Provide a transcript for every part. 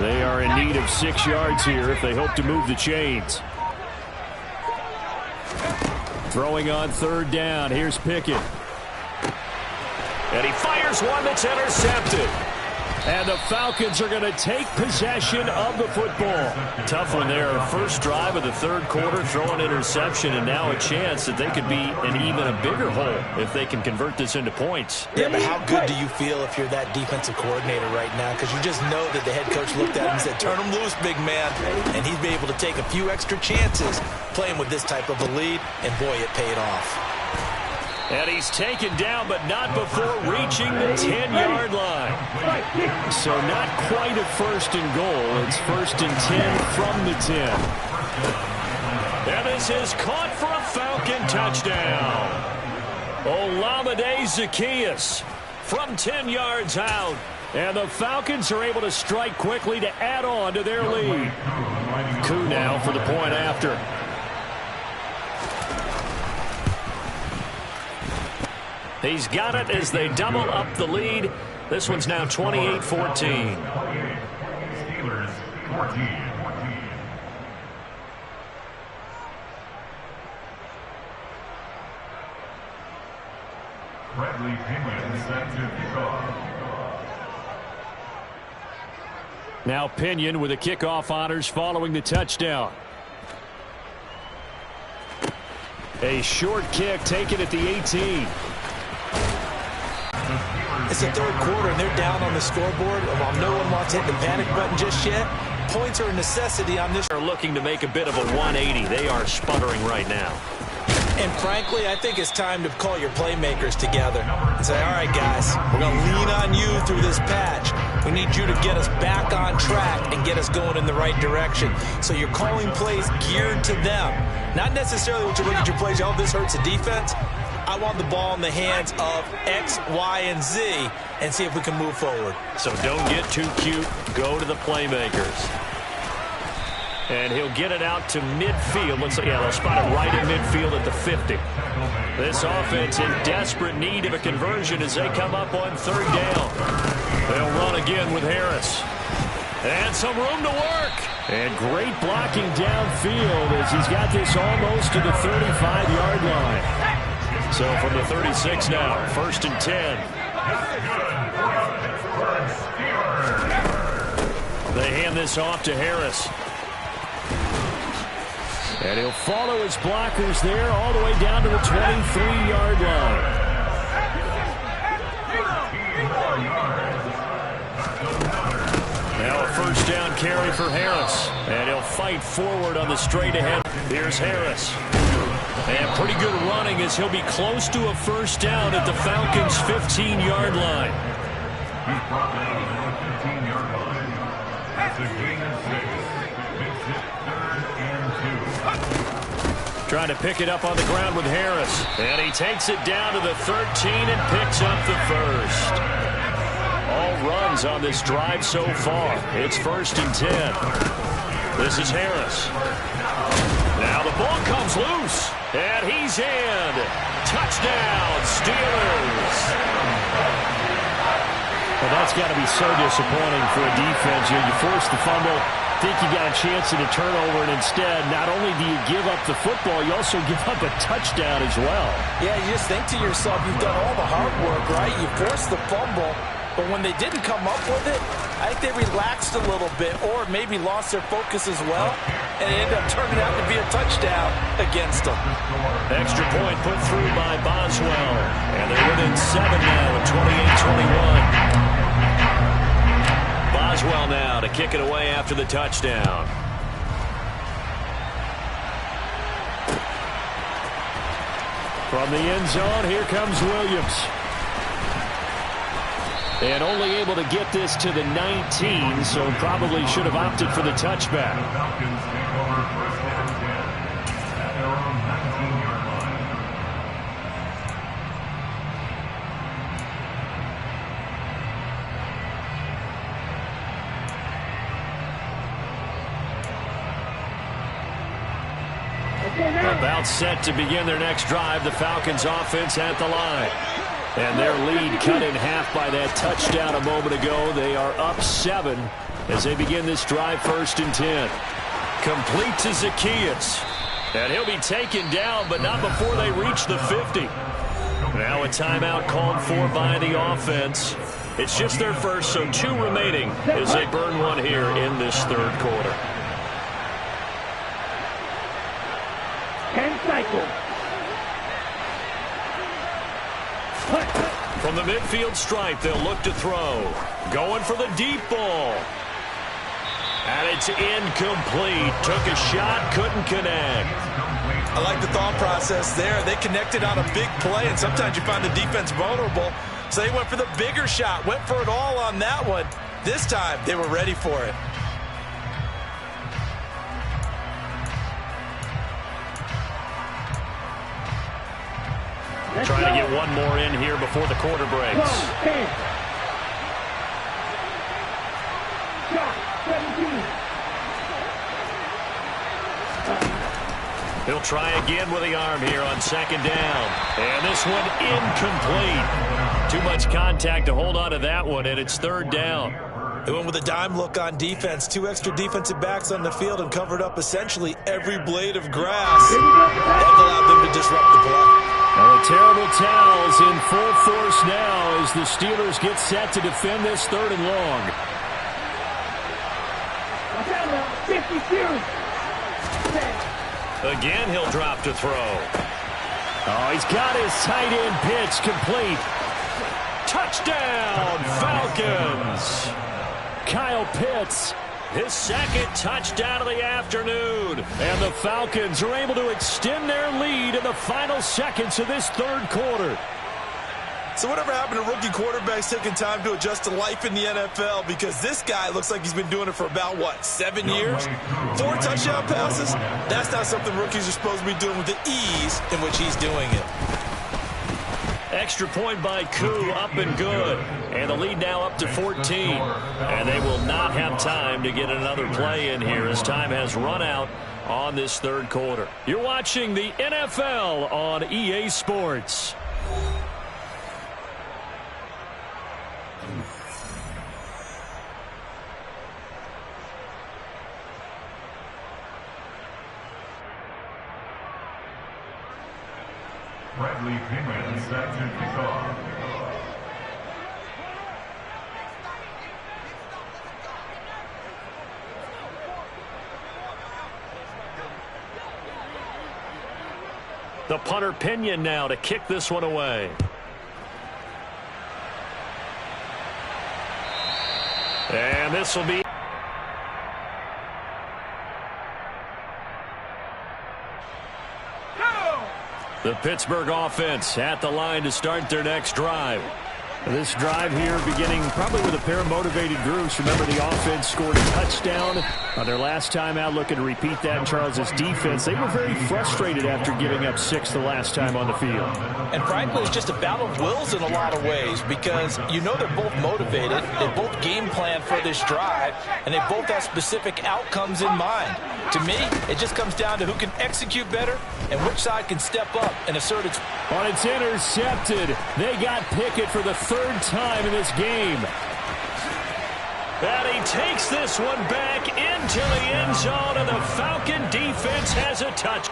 They are in need of 6 yards here if they hope to move the chains. Throwing on 3rd down. Here's Pickett. And he fires one that's intercepted. And the Falcons are going to take possession of the football. Tough one there. First drive of the 3rd quarter, throw an interception, and now a chance that they could be in even a bigger hole if they can convert this into points. Yeah, but how good do you feel if you're that defensive coordinator right now? Because you just know that the head coach looked at him and said, turn him loose, big man. And he'd be able to take a few extra chances playing with this type of a lead, and boy, it paid off. And he's taken down, but not before reaching the 10-yard line. So not quite a 1st and goal. It's 1st and 10 from the 10. And this is caught for a Falcon touchdown. Olamide Zaccheaus from 10 yards out. And the Falcons are able to strike quickly to add on to their lead. Coup now for the point after. He's got it as they double up the lead. This one's now 28-14. Steelers 14. Bradley Pinion set to kick off. Now Pinion with the kickoff honors following the touchdown. A short kick taken at the 18. It's the 3rd quarter, and they're down on the scoreboard. And while no one wants to hit the panic button just yet, points are a necessity on this. They're looking to make a bit of a 180. They are sputtering right now. And frankly, I think it's time to call your playmakers together and say, all right, guys, we're going to lean on you through this patch. We need you to get us back on track and get us going in the right direction. So you're calling plays geared to them. Not necessarily what you look at your plays, oh, this hurts the defense. I want the ball in the hands of X, Y, and Z and see if we can move forward. So don't get too cute. Go to the playmakers. And he'll get it out to midfield. Looks like, yeah, they'll spot it right in midfield at the 50. This offense in desperate need of a conversion as they come up on 3rd down. They'll run again with Harris. And some room to work. And great blocking downfield as he's got this almost to the 35-yard line. So from the 36 now, 1st and 10. They hand this off to Harris. And he'll follow his blockers there all the way down to the 23-yard line. Now a 1st down carry for Harris. And he'll fight forward on the straight ahead. Here's Harris. And pretty good running as he'll be close to a 1st down at the Falcons' 15-yard line. He's brought down on the 15-yard line. That's a gain of 6. Makes it 3rd and 2. Trying to pick it up on the ground with Harris. And he takes it down to the 13 and picks up the 1st. All runs on this drive so far. It's 1st and 10. This is Harris. Now the ball comes loose. And he's in. Touchdown, Steelers. Well, that's got to be so disappointing for a defense. You force the fumble, think you got a chance at a turnover, and instead, not only do you give up the football, you also give up a touchdown as well. Yeah, you just think to yourself, you've done all the hard work, right? You forced the fumble, but when they didn't come up with it, I think they relaxed a little bit or maybe lost their focus as well, and it ended up turning out to be a touchdown against them. Extra point put through by Boswell, and they're within 7 now at 28-21. Boswell now to kick it away after the touchdown. From the end zone, here comes Williams. And only able to get this to the 19, so probably should have opted for the touchback. Falcons take over 1st and 10 at their own 19-yard line. About set to begin their next drive, the Falcons offense at the line. And their lead cut in half by that touchdown a moment ago. They are up 7 as they begin this drive 1st and 10. Complete to Zacchaeus. And he'll be taken down, but not before they reach the 50. Now a timeout called for by the offense. It's just their first, so 2 remaining as they burn one here in this 3rd quarter. 10 cycles. From the midfield stripe, they'll look to throw. Going for the deep ball. And it's incomplete. Took a shot, couldn't connect. I like the thought process there. They connected on a big play, and sometimes you find the defense vulnerable. So they went for the bigger shot, went for it all on that one. This time, they were ready for it. Trying to get one more in here before the quarter breaks. He'll try again with the arm here on 2nd down. And this one incomplete. Too much contact to hold on to that one, and it's 3rd down. They went with a dime look on defense. 2 extra defensive backs on the field and covered up essentially every blade of grass. That allowed them to disrupt the play. And the terrible towels in full force now as the Steelers get set to defend this 3rd and long. 52. Again, he'll drop to throw. Oh, he's got his tight end pitch complete. Touchdown, Falcons. Kyle Pitts, his 2nd touchdown of the afternoon. And the Falcons are able to extend their lead in the final seconds of this 3rd quarter. So whatever happened to rookie quarterbacks taking time to adjust to life in the NFL, because this guy looks like he's been doing it for about, 7 years? 4 touchdown passes? That's not something rookies are supposed to be doing with the ease in which he's doing it. Extra point by Koo, up and good. And the lead now up to 14. And they will not have time to get another play in here as time has run out on this 3rd quarter. You're watching the NFL on EA Sports. Bradley Pinion set to kick off. The punter Pinion now to kick this one away. And this will be... The Pittsburgh offense at the line to start their next drive. This drive here beginning probably with a pair of motivated groups. Remember, the offense scored a touchdown on their last time out, looking to repeat that in Charles' defense. They were very frustrated after giving up 6 the last time on the field. And frankly, it's just a battle of wills in a lot of ways, because you know they're both motivated, they both game plan for this drive, and they both have specific outcomes in mind. To me, it just comes down to who can execute better and which side can step up and assert its... On it's intercepted. They got Pickett for the 3rd time in this game. And he takes this one back into the end zone, and the Falcon defense has a touch.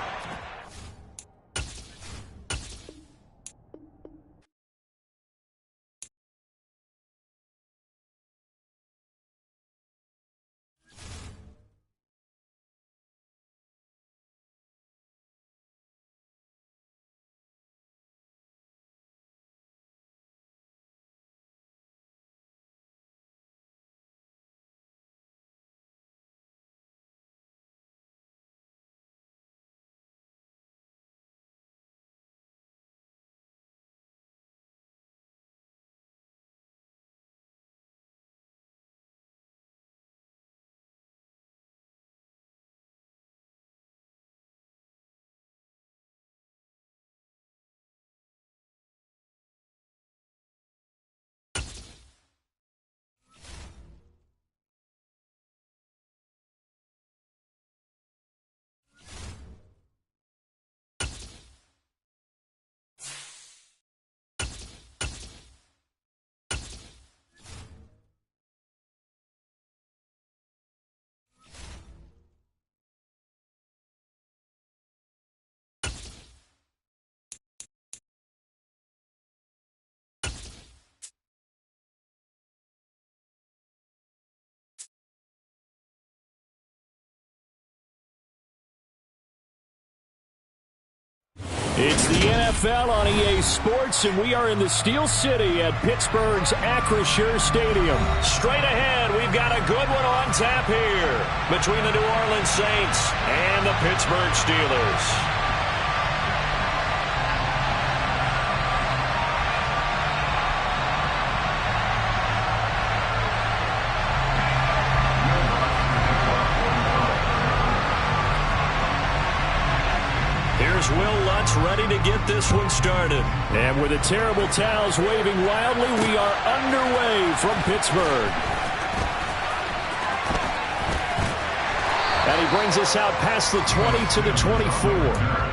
It's the NFL on EA Sports, and we are in the Steel City at Pittsburgh's Acrisure Stadium. Straight ahead, we've got a good one on tap here between the New Orleans Saints and the Pittsburgh Steelers. Here's Will Lutz ready to get this one started. And with the terrible towels waving wildly, we are underway from Pittsburgh. And he brings us out past the 20 to the 24.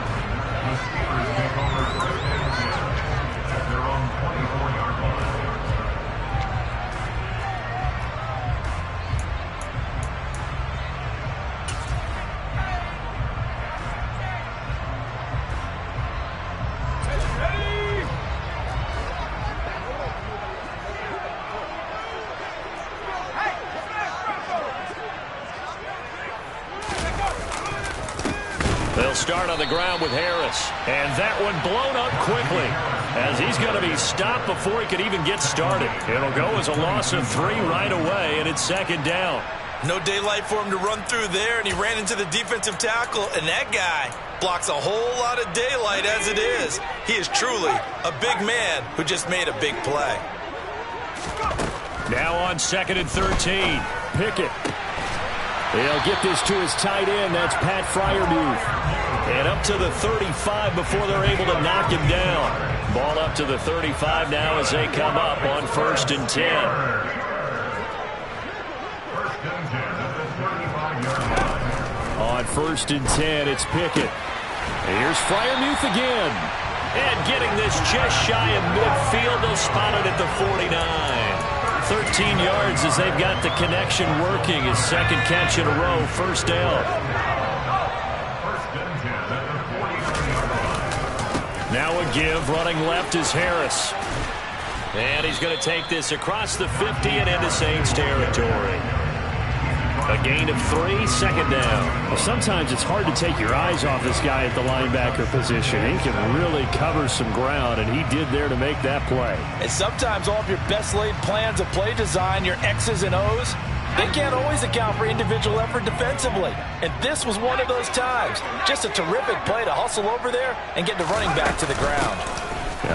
They'll start on the ground with Harris. And that one blown up quickly as he's going to be stopped before he can even get started. It'll go as a loss of 3 right away, and it's second down. No daylight for him to run through there, and he ran into the defensive tackle, and that guy blocks a whole lot of daylight as it is. He is truly a big man who just made a big play. Now on 2nd and 13. Pickett. They'll get this to his tight end. That's Pat Freiermuth. And up to the 35 before they're able to knock him down. Ball up to the 35 now as they come up on 1st and 10. On 1st and 10, it's Pickett. Here's Freiermuth again. And getting this just shy of midfield. They'll spot it at the 49. 13 yards as they've got the connection working. His second catch in a row, first down. Now a give, running left is Harris. And he's going to take this across the 50 and into Saints territory. A gain of 3, second down. Well, sometimes it's hard to take your eyes off this guy at the linebacker position. He can really cover some ground, and he did there to make that play. And sometimes all of your best laid plans of play design, your X's and O's, they can't always account for individual effort defensively. And this was one of those times. Just a terrific play to hustle over there and get the running back to the ground.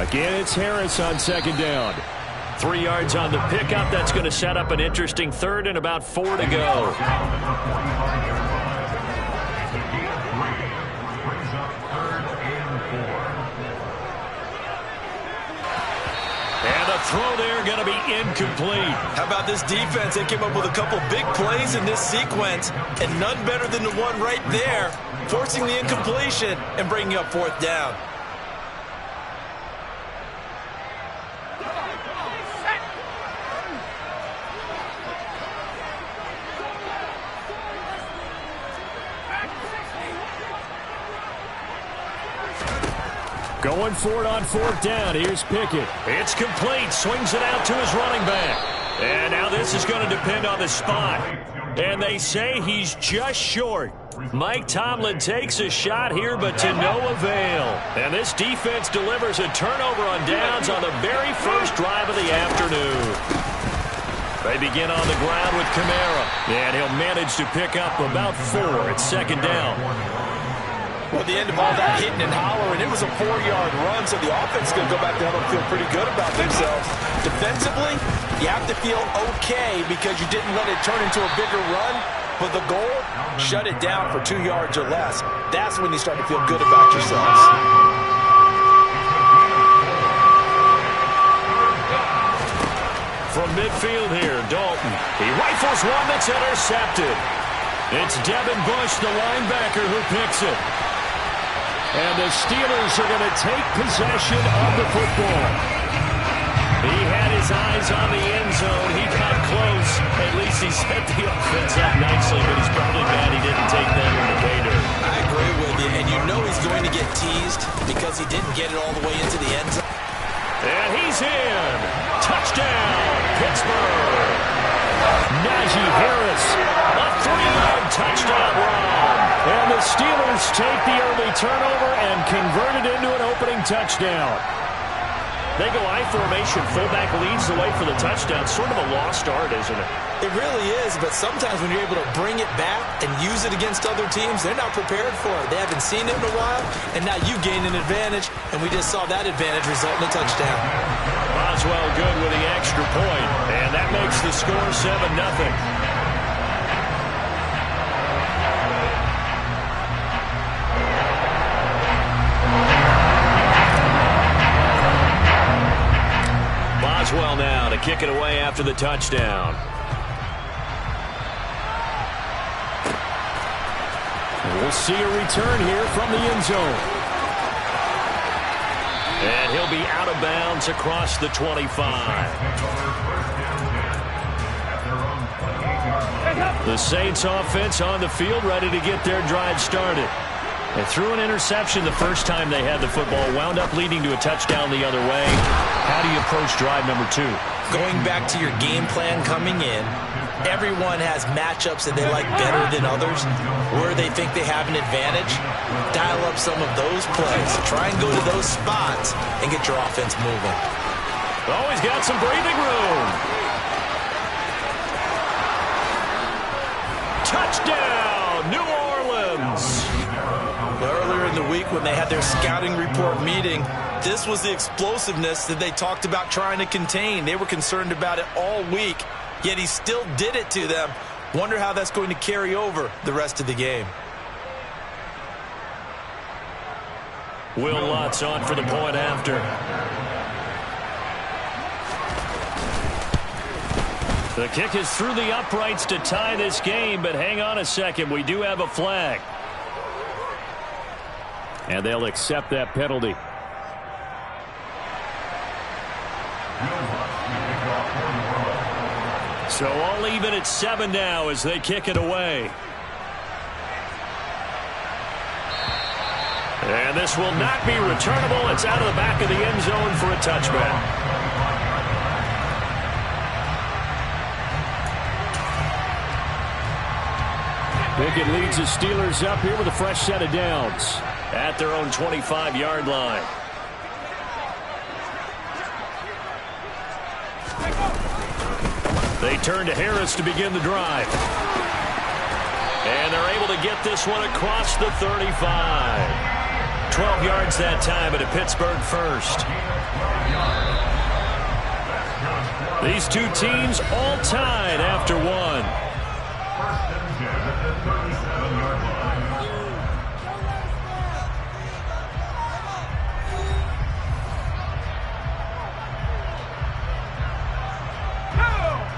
Again, it's Harris on second down. 3 yards on the pickup. That's going to set up an interesting third and about 4 to go. And the throw there going to be incomplete. How about this defense? They came up with a couple big plays in this sequence, and none better than the one right there, forcing the incompletion and bringing up 4th down. Going for it on 4th down. Here's Pickett. It's complete. Swings it out to his running back. And now this is going to depend on the spot. And they say he's just short. Mike Tomlin takes a shot here, but to no avail. And this defense delivers a turnover on downs on the very first drive of the afternoon. They begin on the ground with Kamara. And he'll manage to pick up about 4 at second down. Well, at the end of all that hitting and hollering, it was a 4-yard run, so the offense is going to go back down and feel pretty good about themselves. Defensively, you have to feel okay because you didn't let it turn into a bigger run, but the goal, shut it down for 2 yards or less. That's when you start to feel good about yourselves. From midfield here, Dalton. He rifles one that's intercepted. It's Devin Bush, the linebacker, who picks it. And the Steelers are going to take possession of the football. He had his eyes on the end zone. He got close. At least he set the offense up nicely, but he's probably mad he didn't take that in the pay dirt. I agree with you, and you know he's going to get teased because he didn't get it all the way into the end zone. And he's in. Touchdown, Pittsburgh. Najee Harris, left 3-yard touchdown run. And the Steelers take the early turnover and convert it into an opening touchdown. They go I formation. Fullback leads the way for the touchdown. Sort of a lost art, isn't it? It really is, but sometimes when you're able to bring it back and use it against other teams, they're not prepared for it. They haven't seen it in a while, and now you gain an advantage, and we just saw that advantage result in a touchdown. Boswell good with the extra point, and that makes the score 7-0. Boswell now to kick it away after the touchdown. We'll see a return here from the end zone. And he'll be out of bounds across the 25. The Saints offense on the field, ready to get their drive started. They threw an interception the first time they had the football, wound up leading to a touchdown the other way. How do you approach drive number 2? Going back to your game plan coming in, everyone has matchups that they like better than others, where they think they have an advantage. Dial up some of those plays. Try and go to those spots and get your offense moving. Oh, he's got some breathing room. Touchdown, New Orleans. Earlier in the week when they had their scouting report meeting, this was the explosiveness that they talked about trying to contain. They were concerned about it all week, yet he still did it to them. Wonder how that's going to carry over the rest of the game. Will Lutz on for the point after. The kick is through the uprights to tie this game, but hang on a second. We do have a flag. And they'll accept that penalty. So all even at 7 now as they kick it away. And this will not be returnable. It's out of the back of the end zone for a touchback. Pickett leads the Steelers up here with a fresh set of downs. At their own 25-yard line. They turn to Harris to begin the drive. And they're able to get this one across the 35. 12 yards that time at a Pittsburgh first. These two teams all tied after one.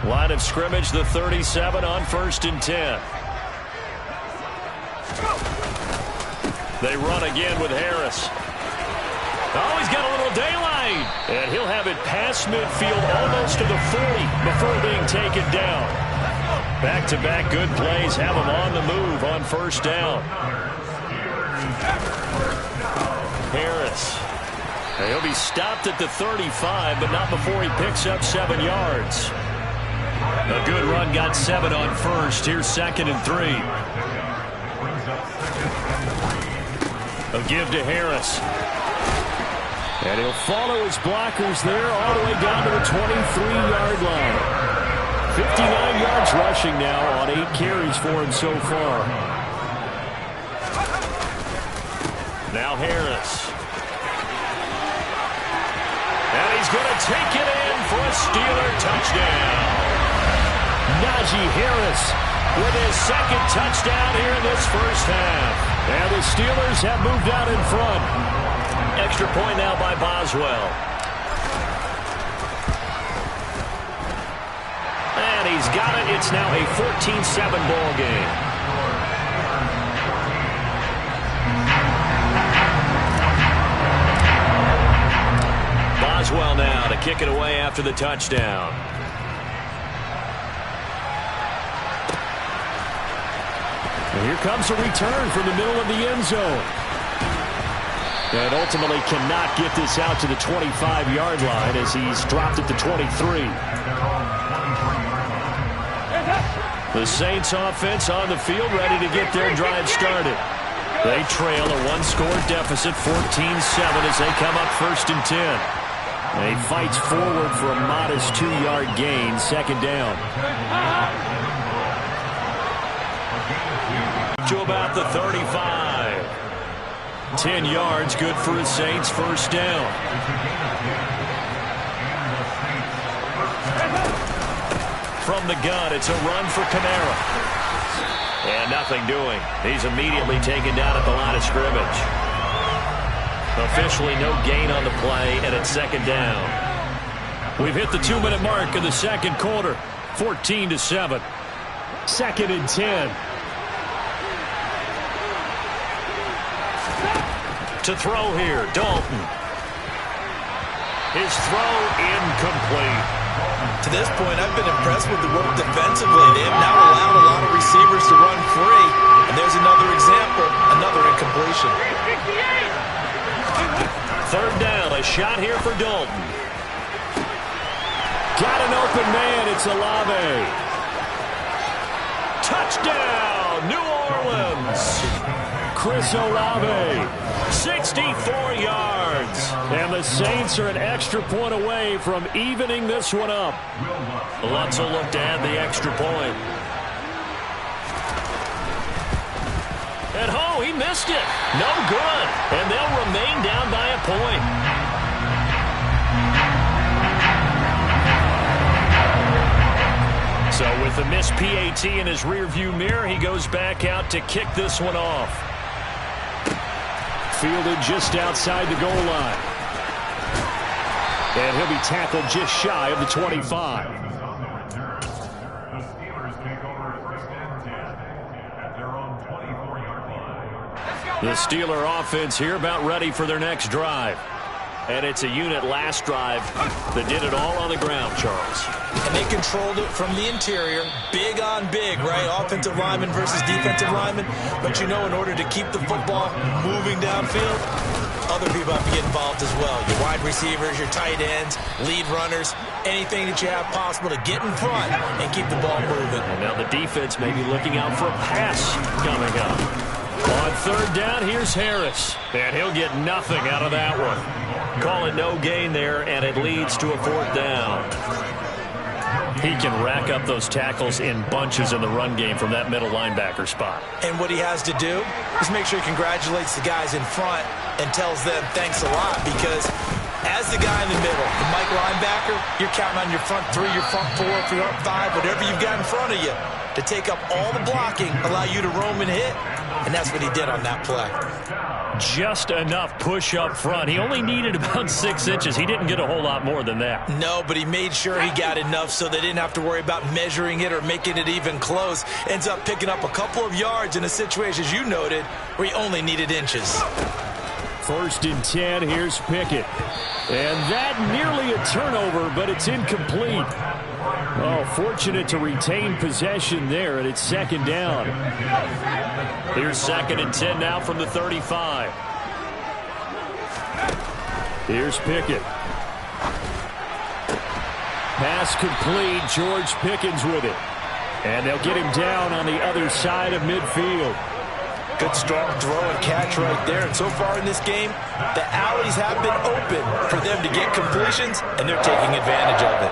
Line of scrimmage, the 37 on 1st and 10. They run again with Harris. Oh, he's got a little daylight. And he'll have it past midfield almost to the 40 before being taken down. Back-to-back good plays have him on the move on 1st down. Harris. He'll be stopped at the 35, but not before he picks up 7 yards. A good run got 7 on 1st. Here's 2nd and 3. A give to Harris. And he'll follow his blockers there all the way down to the 23-yard line. 59 yards rushing now on 8 carries for him so far. Now Harris. And he's going to take it in for a Steeler touchdown. Najee Harris with his 2nd touchdown here in this first half. And the Steelers have moved out in front. Extra point now by Boswell. And he's got it. It's now a 14-7 ball game. Boswell now to kick it away after the touchdown. And here comes a return from the middle of the end zone. And ultimately cannot get this out to the 25-yard line as he's dropped at the 23. The Saints offense on the field, ready to get their drive started. They trail a one-score deficit, 14-7, as they come up 1st and 10. And he fights forward for a modest 2-yard gain, 2nd down. To about the 35. 10 yards, good for the Saints, 1st down. From the gun, it's a run for Kamara. And nothing doing. He's immediately taken down at the line of scrimmage. Officially no gain on the play, and it's 2nd down. We've hit the 2-minute mark in the 2nd quarter. 14-7. 2nd and 10. To throw here, Dalton. His throw incomplete. To this point, I've been impressed with the work defensively. They have now allowed a lot of receivers to run free. And there's another example, another incompletion. 3rd down, a shot here for Dalton. Got an open man, it's Olave. Touchdown, New Orleans. Chris Olave, 64 yards. And the Saints are an extra point away from evening this one up. Let's look to add the extra point. And he missed it. No good. And they'll remain down by a point. So with the missed PAT in his rearview mirror, he goes back out to kick this one off. Fielded just outside the goal line. And he'll be tackled just shy of the 25. The Steeler offense here about ready for their next drive. And it's a unit last drive that did it all on the ground, Charles. And they controlled it from the interior. Big on big, right? Offensive lineman versus defensive lineman. But you know, in order to keep the football moving downfield, other people have to get involved as well. Your wide receivers, your tight ends, lead runners, anything that you have possible to get in front and keep the ball moving. And now the defense may be looking out for a pass coming up. On 3rd down, here's Harris. And he'll get nothing out of that one. Call it no gain there, and it leads to a 4th down. He can rack up those tackles in bunches in the run game from that middle linebacker spot. And what he has to do is make sure he congratulates the guys in front and tells them thanks a lot, because as the guy in the middle, the Mike linebacker, you're counting on your front 3, your front 4, your front 5, whatever you've got in front of you to take up all the blocking, allow you to roam and hit. And that's what he did on that play. Just enough push up front. He only needed about 6 inches. He didn't get a whole lot more than that. No, but he made sure he got enough so they didn't have to worry about measuring it or making it even close. Ends up picking up a couple of yards in a situation, as you noted, where he only needed inches. 1st and 10, here's Pickett. And that nearly a turnover, but it's incomplete. Oh, fortunate to retain possession there, and it's 2nd down. Here's 2nd and 10 now from the 35. Here's Pickett. Pass complete. George Pickens with it. And they'll get him down on the other side of midfield. Good strong throw and catch right there. And so far in this game, the alleys have been open for them to get completions, and they're taking advantage of it.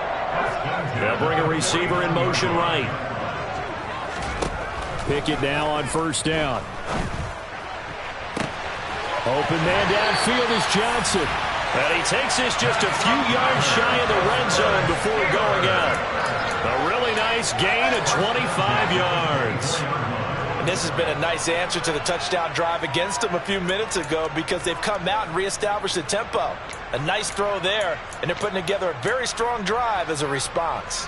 They'll bring a receiver in motion right. Pickett now on 1st down. Open man downfield is Johnson. And he takes this just a few yards shy of the red zone before going out. A really nice gain of 25 yards. And this has been a nice answer to the touchdown drive against them a few minutes ago, because they've come out and reestablished the tempo. A nice throw there, and they're putting together a very strong drive as a response.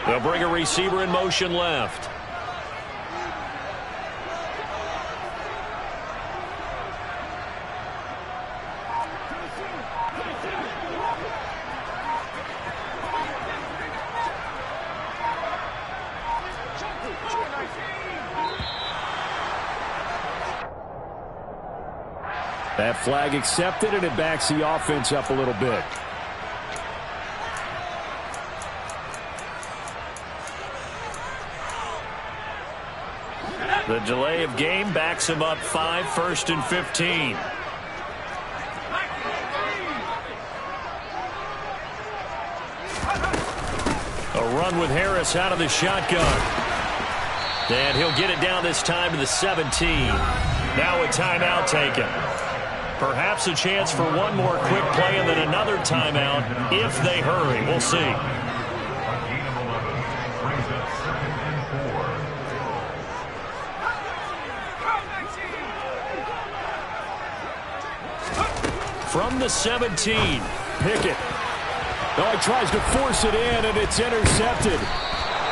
They'll bring a receiver in motion left. That flag accepted, and it backs the offense up a little bit. The delay of game backs him up 5, 1st and 15. A run with Harris out of the shotgun. And he'll get it down this time to the 17. Now a timeout taken. Perhaps a chance for one more quick play and then another timeout if they hurry. We'll see. From the 17, Pickett. Oh, he tries to force it in, and it's intercepted.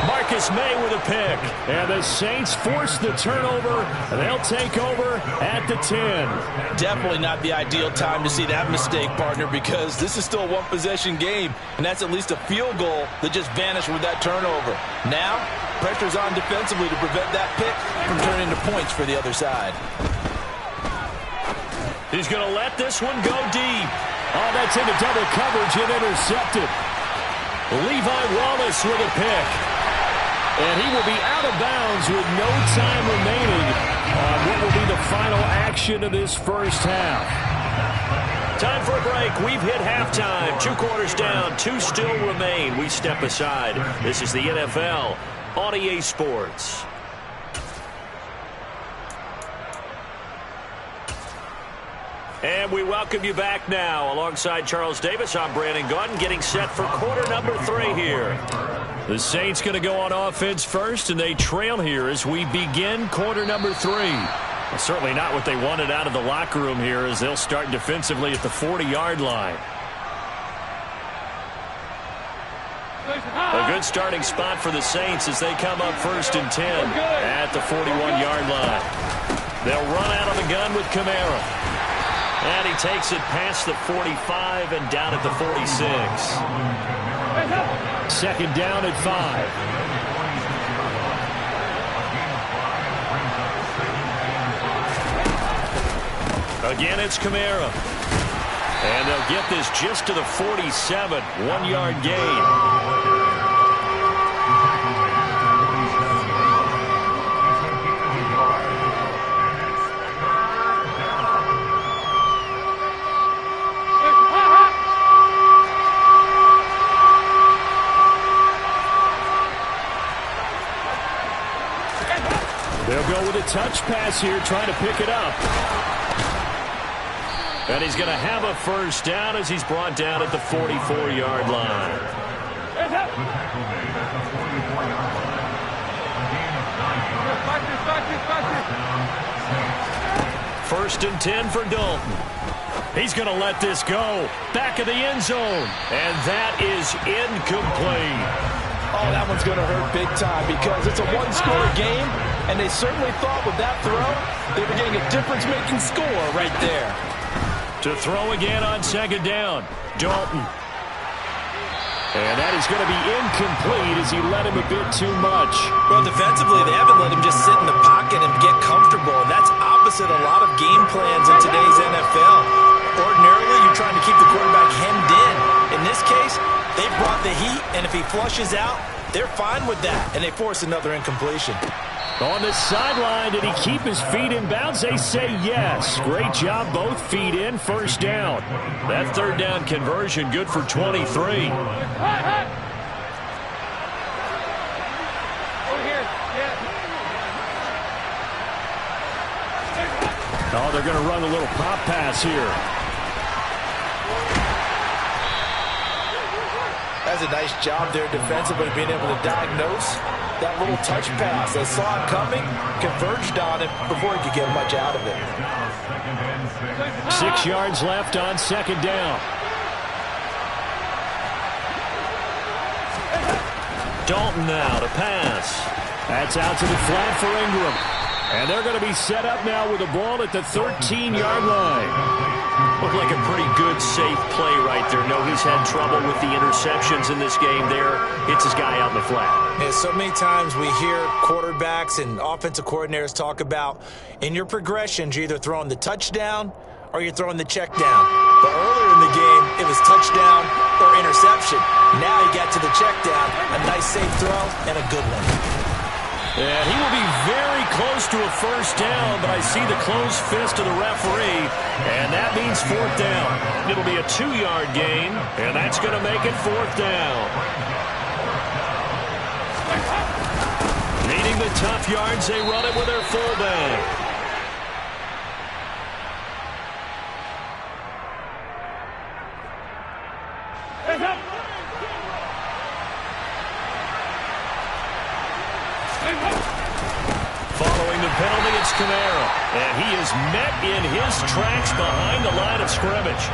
Marcus May with a pick. And the Saints force the turnover. They'll take over at the 10. Definitely not the ideal time to see that mistake, partner, because this is still a one-possession game, and that's at least a field goal that just vanished with that turnover. Now, pressure's on defensively to prevent that pick from turning into points for the other side. He's going to let this one go deep. Oh, that's into double coverage and intercepted. Levi Wallace with a pick. And he will be out of bounds with no time remaining on what will be the final action of this first half. Time for a break. We've hit halftime. 2 quarters down. 2 still remain. We step aside. This is the NFL on EA Sports. And we welcome you back now. Alongside Charles Davis, I'm Brandon Gaudin, getting set for quarter number 3 here. The Saints going to go on offense first, and they trail here as we begin quarter number 3. Well, certainly not what they wanted out of the locker room here, as they'll start defensively at the 40-yard line. A good starting spot for the Saints as they come up 1st and 10 at the 41-yard line. They'll run out of the gun with Kamara. And he takes it past the 45 and down at the 46. 2nd down at 5. Again, it's Kamara. And they'll get this just to the 47. 1-yard gain. They'll go with a touch pass here, trying to pick it up. And he's going to have a first down as he's brought down at the 44-yard line. First and 10 for Dalton. He's going to let this go. Back of the end zone. And that is incomplete. Oh, that one's going to hurt big time because it's a one-score game, and they certainly thought with that throw they were getting a difference-making score right there. To throw again on 2nd down, Dalton. And that is going to be incomplete as he let him a bit too much. Well, defensively, they haven't let him just sit in the pocket and get comfortable, and that's opposite a lot of game plans in today's NFL. Ordinarily, you're trying to keep the quarterback hemmed in. In this case, they brought the heat, and if he flushes out, they're fine with that, and they force another incompletion. On the sideline, did he keep his feet in bounds? They say yes. Great job, both feet in, 1st down. That 3rd down conversion good for 23. Oh, they're going to run a little pop pass here. That's a nice job there defensively, being able to diagnose that little touch pass. They saw it coming, converged on it before he could get much out of it. 6 yards left on 2nd down. Dalton now to pass. That's out to the flat for Ingram. And they're going to be set up now with the ball at the 13-yard line. Looked like a pretty good, safe play right there. No, he's had trouble with the interceptions in this game there. Hits his guy out in the flat. Yeah, so many times we hear quarterbacks and offensive coordinators talk about in your progressions, you're either throwing the touchdown or you're throwing the check down. But earlier in the game, it was touchdown or interception. Now you got to the check down, a nice safe throw, and a good one. And he will be very close to a first down, but I see the closed fist of the referee, and that means fourth down. It'll be a 2-yard gain, and that's going to make it fourth down. Needing the tough yards, they run it with their fullback. Following the penalty, it's Kamara. And he is met in his tracks behind the line of scrimmage.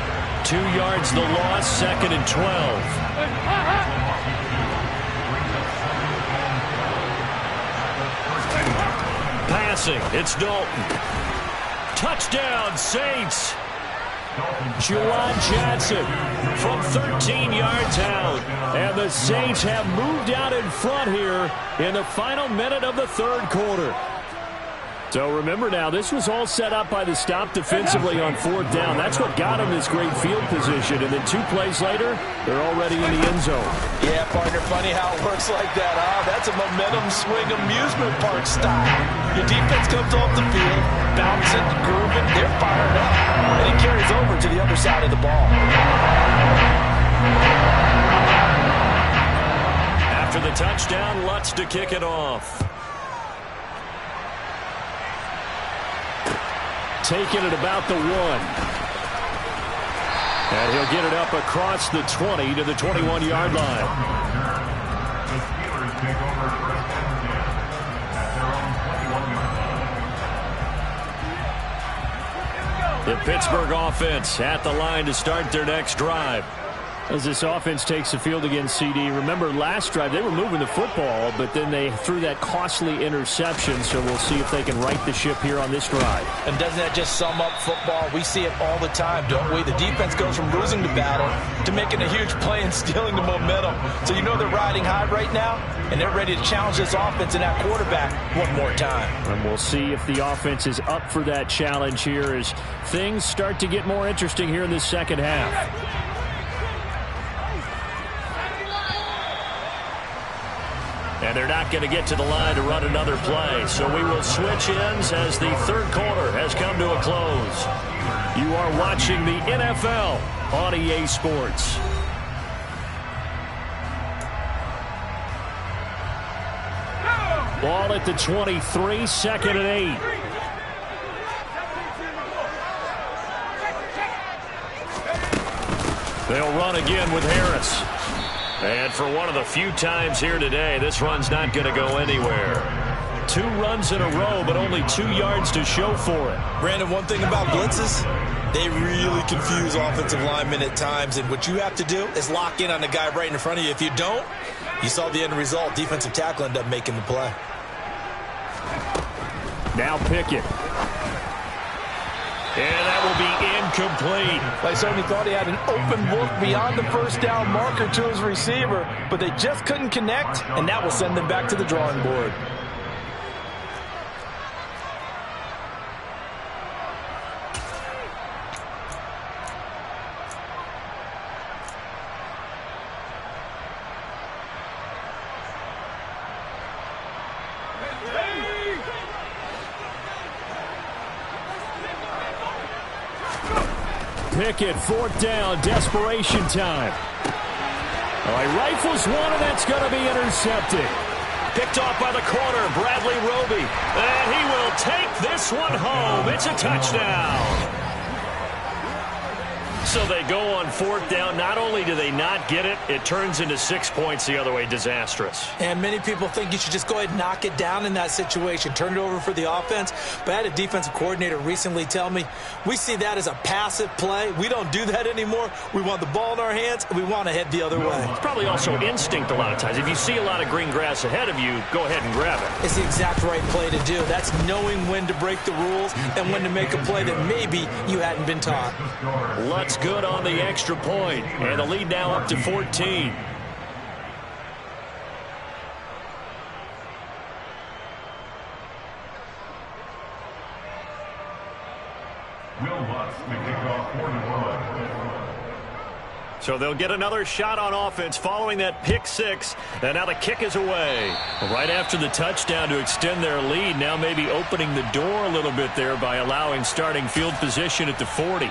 2 yards the loss, 2nd and 12. Passing, it's Dalton. Touchdown, Saints. Juwan Johnson from 13 yards out. And the Saints have moved out in front here in the final minute of the third quarter. So remember now, this was all set up by the stop defensively on fourth down. That's what got them this great field position. And then 2 plays later, they're already in the end zone. Yeah, partner, funny how it works like that, huh? That's a momentum swing amusement park style. Your defense comes off the field, bouncing, grooving, they're fired up. And it carries over to the other side of the ball. After the touchdown, Lutz to kick it off. Taking it about the 1. And he'll get it up across the 20 to the 21-yard line. The Steelers take over first and 10 at their own 21-yard line. The Pittsburgh offense at the line to start their next drive. As this offense takes the field against CD, remember last drive they were moving the football, but then they threw that costly interception, so we'll see if they can right the ship here on this drive. And doesn't that just sum up football? We see it all the time, don't we? The defense goes from losing the battle to making a huge play and stealing the momentum. So you know they're riding high right now, and they're ready to challenge this offense and that quarterback one more time. And we'll see if the offense is up for that challenge here as things start to get more interesting here in the second half. And they're not going to get to the line to run another play. So we will switch ends as the third quarter has come to a close. You are watching the NFL on EA Sports. Ball at the 23, 2nd and 8. They'll run again with Harris. And for one of the few times here today, this run's not going to go anywhere. 2 runs in a row, but only 2 yards to show for it. Brandon, one thing about blitzes, they really confuse offensive linemen at times. And what you have to do is lock in on the guy right in front of you. If you don't, you saw the end result. Defensive tackle ended up making the play. Now Pickett. And that will be incomplete. I certainly thought he had an open look beyond the first down marker to his receiver, but they just couldn't connect, and that will send them back to the drawing board. Pickett, 4th down, desperation time. All right, rifles one, and that's going to be intercepted. Picked off by the corner, Bradley Roby. And he will take this one home. It's a touchdown. So they go on 4th down. Not only do they not get it, it turns into 6 points the other way. Disastrous. And many people think you should just go ahead and knock it down in that situation. Turn it over for the offense. But I had a defensive coordinator recently tell me, we see that as a passive play. We don't do that anymore. We want the ball in our hands, and we want to head the other way. It's probably also instinct a lot of times. If you see a lot of green grass ahead of you, go ahead and grab it. It's the exact right play to do. That's knowing when to break the rules and when to make a play that maybe you hadn't been taught. Let's good on the extra point, and the lead now up to 14. Will Lutz to kick off 41. So they'll get another shot on offense following that pick six. And now the kick is away. Right after the touchdown to extend their lead, now maybe opening the door a little bit there by allowing starting field position at the 40.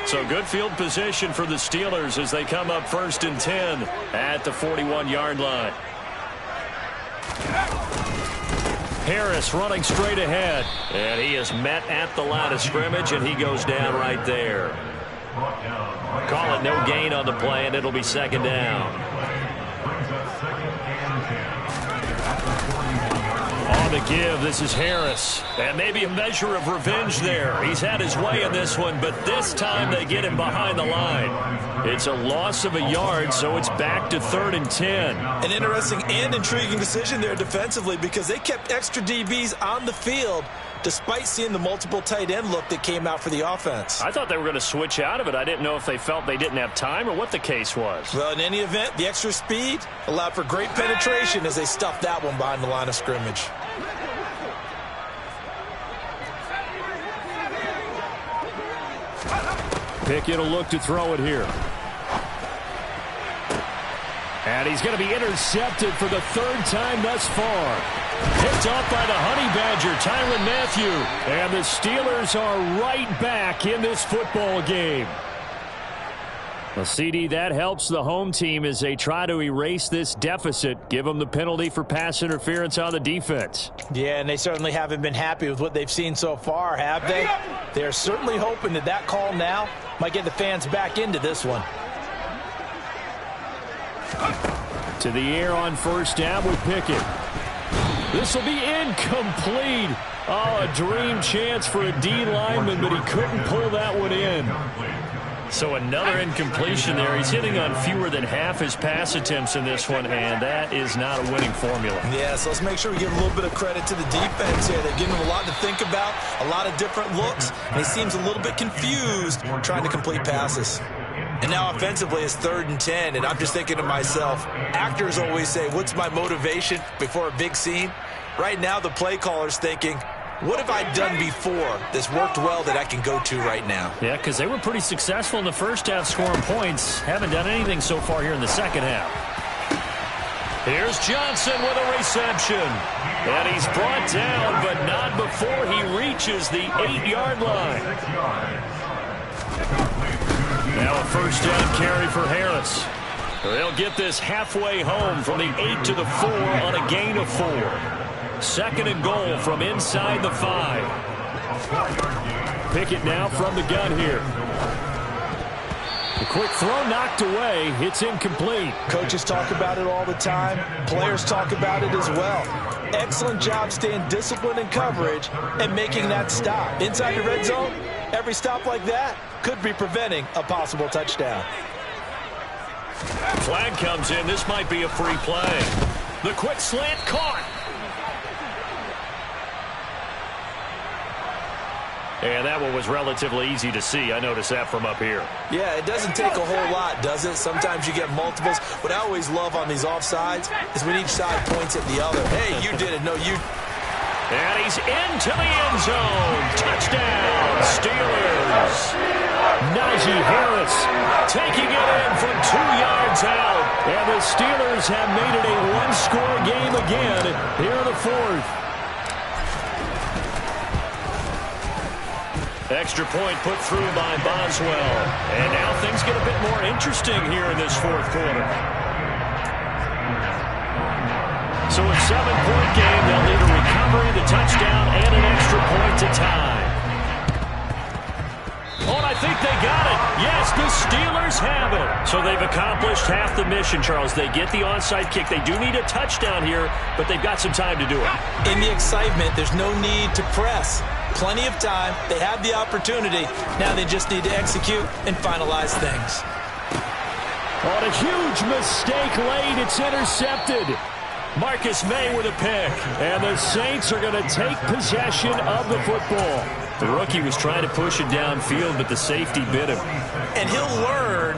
So good field position for the Steelers as they come up 1st and 10 at the 41-yard line. Harris running straight ahead. And he is met at the line of scrimmage, and he goes down right there. Call it no gain on the play, and it'll be 2nd down. On the give, this is Harris. And maybe a measure of revenge there. He's had his way in this one, but this time they get him behind the line. It's a loss of a yard, so it's back to 3rd and 10. An interesting and intriguing decision there defensively because they kept extra DBs on the field despite seeing the multiple tight end look that came out for the offense. I thought they were going to switch out of it. I didn't know if they felt they didn't have time or what the case was. Well, in any event, the extra speed allowed for great penetration as they stuffed that one behind the line of scrimmage. Pickett will look to throw it here. And he's going to be intercepted for the 3rd time thus far. Picked off by the Honey Badger, Tyrann Mathieu. And the Steelers are right back in this football game. A CD that helps the home team as they try to erase this deficit. Give them the penalty for pass interference on the defense. Yeah, and they certainly haven't been happy with what they've seen so far, have they? They're certainly hoping that that call now might get the fans back into this one. To the air on 1st down with Pickett. This will be incomplete. Oh, a dream chance for a D lineman, but he couldn't pull that one in. So another incompletion there. He's hitting on fewer than half his pass attempts in this one, and that is not a winning formula. Yeah, so let's make sure we give a little bit of credit to the defense here. They've given him a lot to think about, a lot of different looks, and he seems a little bit confused trying to complete passes. And now offensively it's 3rd and 10, and I'm just thinking to myself, actors always say, what's my motivation before a big scene? Right now the play caller's thinking, what have I done before that's worked well that I can go to right now? Yeah, because they were pretty successful in the first half scoring points. Haven't done anything so far here in the second half. Here's Johnson with a reception. And he's brought down, but not before he reaches the 8-yard line. Now a 1st down carry for Harris. They'll get this halfway home from the 8 to the 4 on a gain of 4. 2nd and goal from inside the 5. Pickett now from the gun here. The quick throw knocked away. It's incomplete. Coaches talk about it all the time. Players talk about it as well. Excellent job staying disciplined in coverage and making that stop. Inside the red zone, every stop like that could be preventing a possible touchdown. Flag comes in. This might be a free play. The quick slant caught. And that one was relatively easy to see. I noticed that from up here. Yeah, it doesn't take a whole lot, does it? Sometimes you get multiples. What I always love on these offsides is when each side points at the other. Hey, you did it. No, you. And he's into the end zone. Touchdown, Steelers. Najee Harris taking it in from 2 yards out. And the Steelers have made it a one-score game again here in the 4th. Extra point put through by Boswell. And now things get a bit more interesting here in this 4th quarter. So a 7-point game. They'll need a recovery, the touchdown, and an extra point to tie. Oh, and I think they got it. Yes, the Steelers have it. So they've accomplished half the mission, Charles. They get the onside kick. They do need a touchdown here, but they've got some time to do it. In the excitement, there's no need to press. Plenty of time. They have the opportunity. Now they just need to execute and finalize things. On a huge mistake late, it's intercepted. Marcus May with a pick. And the Saints are going to take possession of the football. The rookie was trying to push it downfield, but the safety bit him. And he'll learn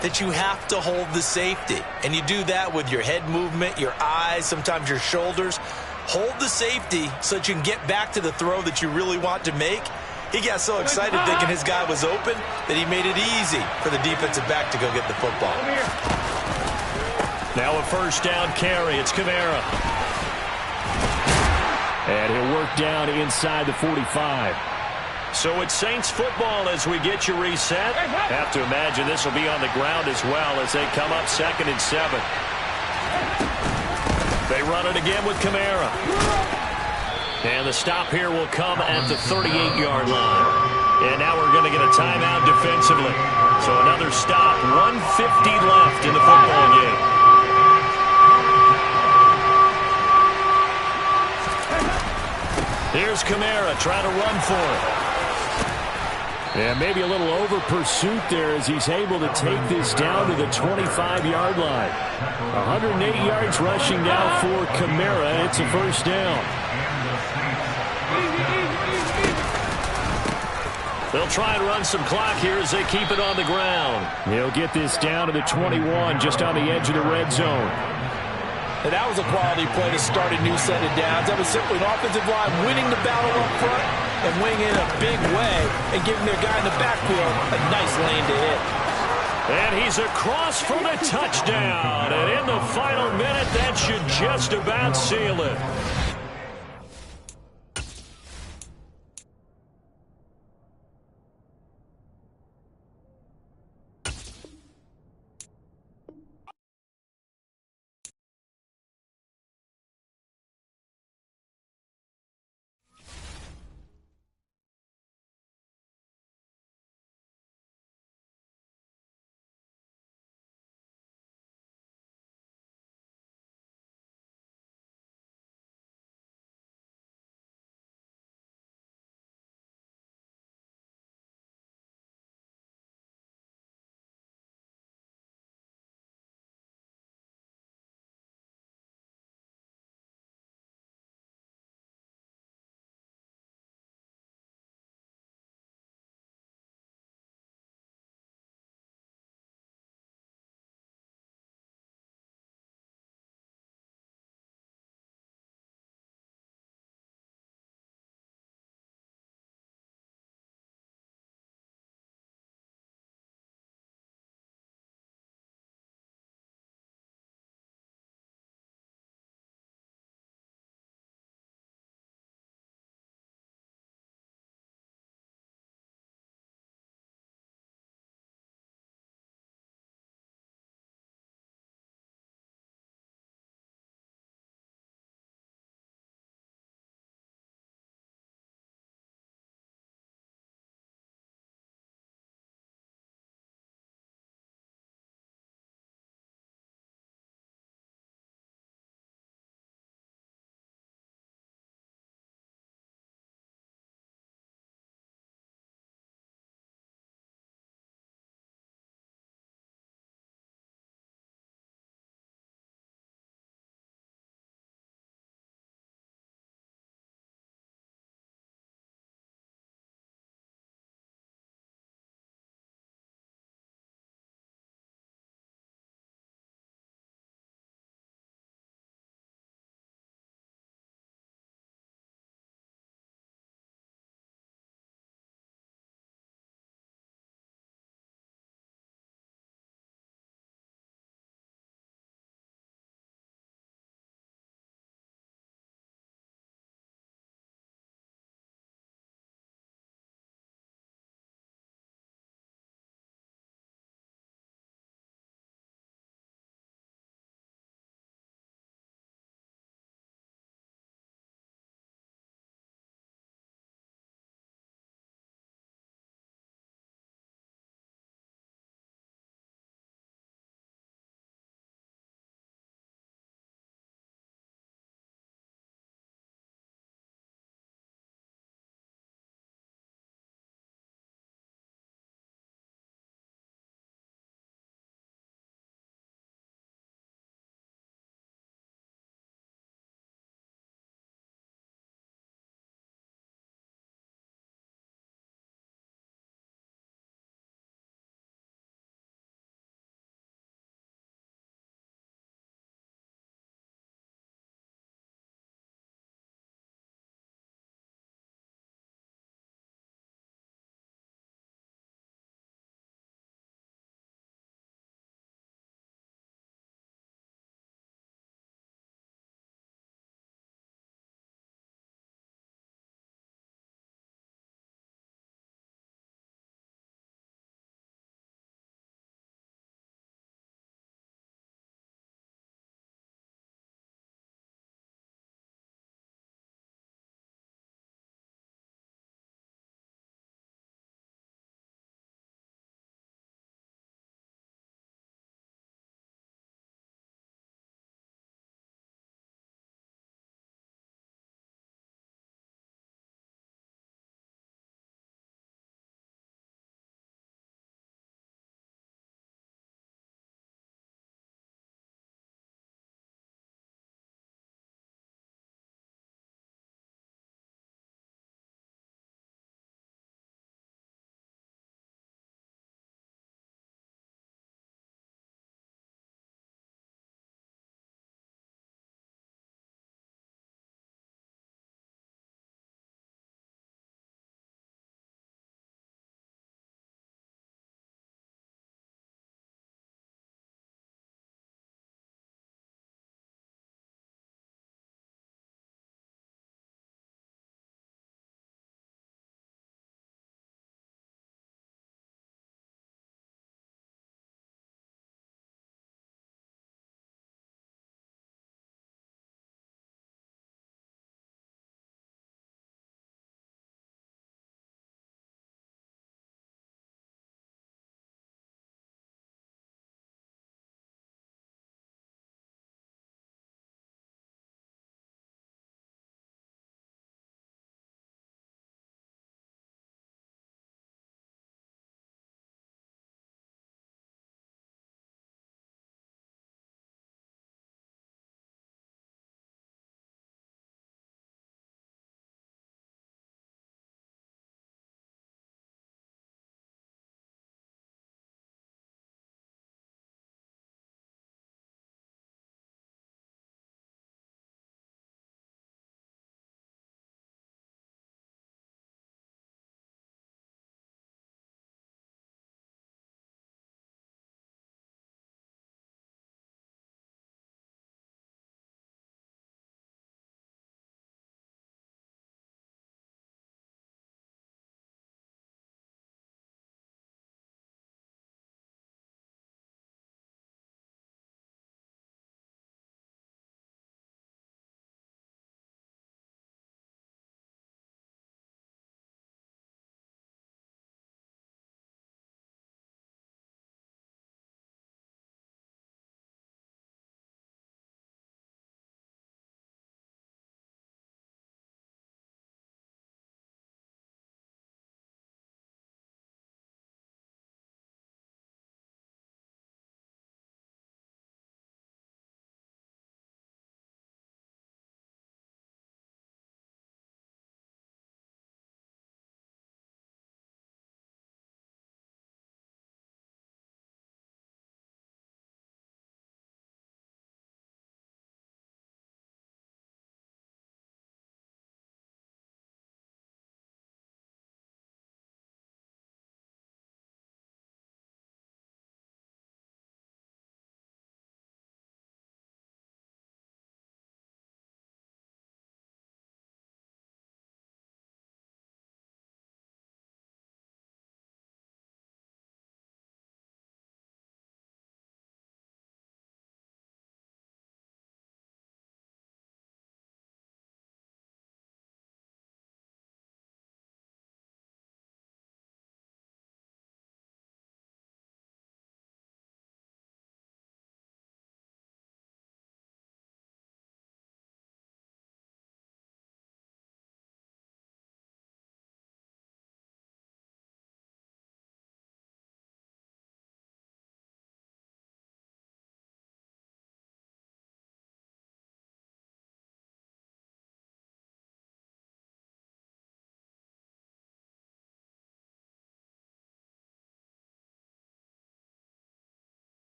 that you have to hold the safety. And you do that with your head movement, your eyes, sometimes your shoulders. Hold the safety so that you can get back to the throw that you really want to make. He got so excited thinking his guy was open that he made it easy for the defensive back to go get the football. Now a first down carry. It's Kamara. And he'll work down inside the 45. So it's Saints football as we get you reset. Have to imagine this will be on the ground as well as they come up 2nd and 7. They run it again with Kamara. And the stop here will come at the 38-yard line. And now we're going to get a timeout defensively. So another stop. 1:50 left in the football game. Here's Kamara trying to run for it. And maybe a little over pursuit there as he's able to take this down to the 25-yard line. 108 yards rushing now for Kamara. It's a first down. They'll try and run some clock here as they keep it on the ground. He'll get this down to the 21, just on the edge of the red zone. And that was a quality play to start a new set of downs. That was simply an offensive line winning the battle up front and winning in a big way and giving their guy in the backfield a nice lane to hit. And he's across for the touchdown. And in the final minute, that should just about seal it.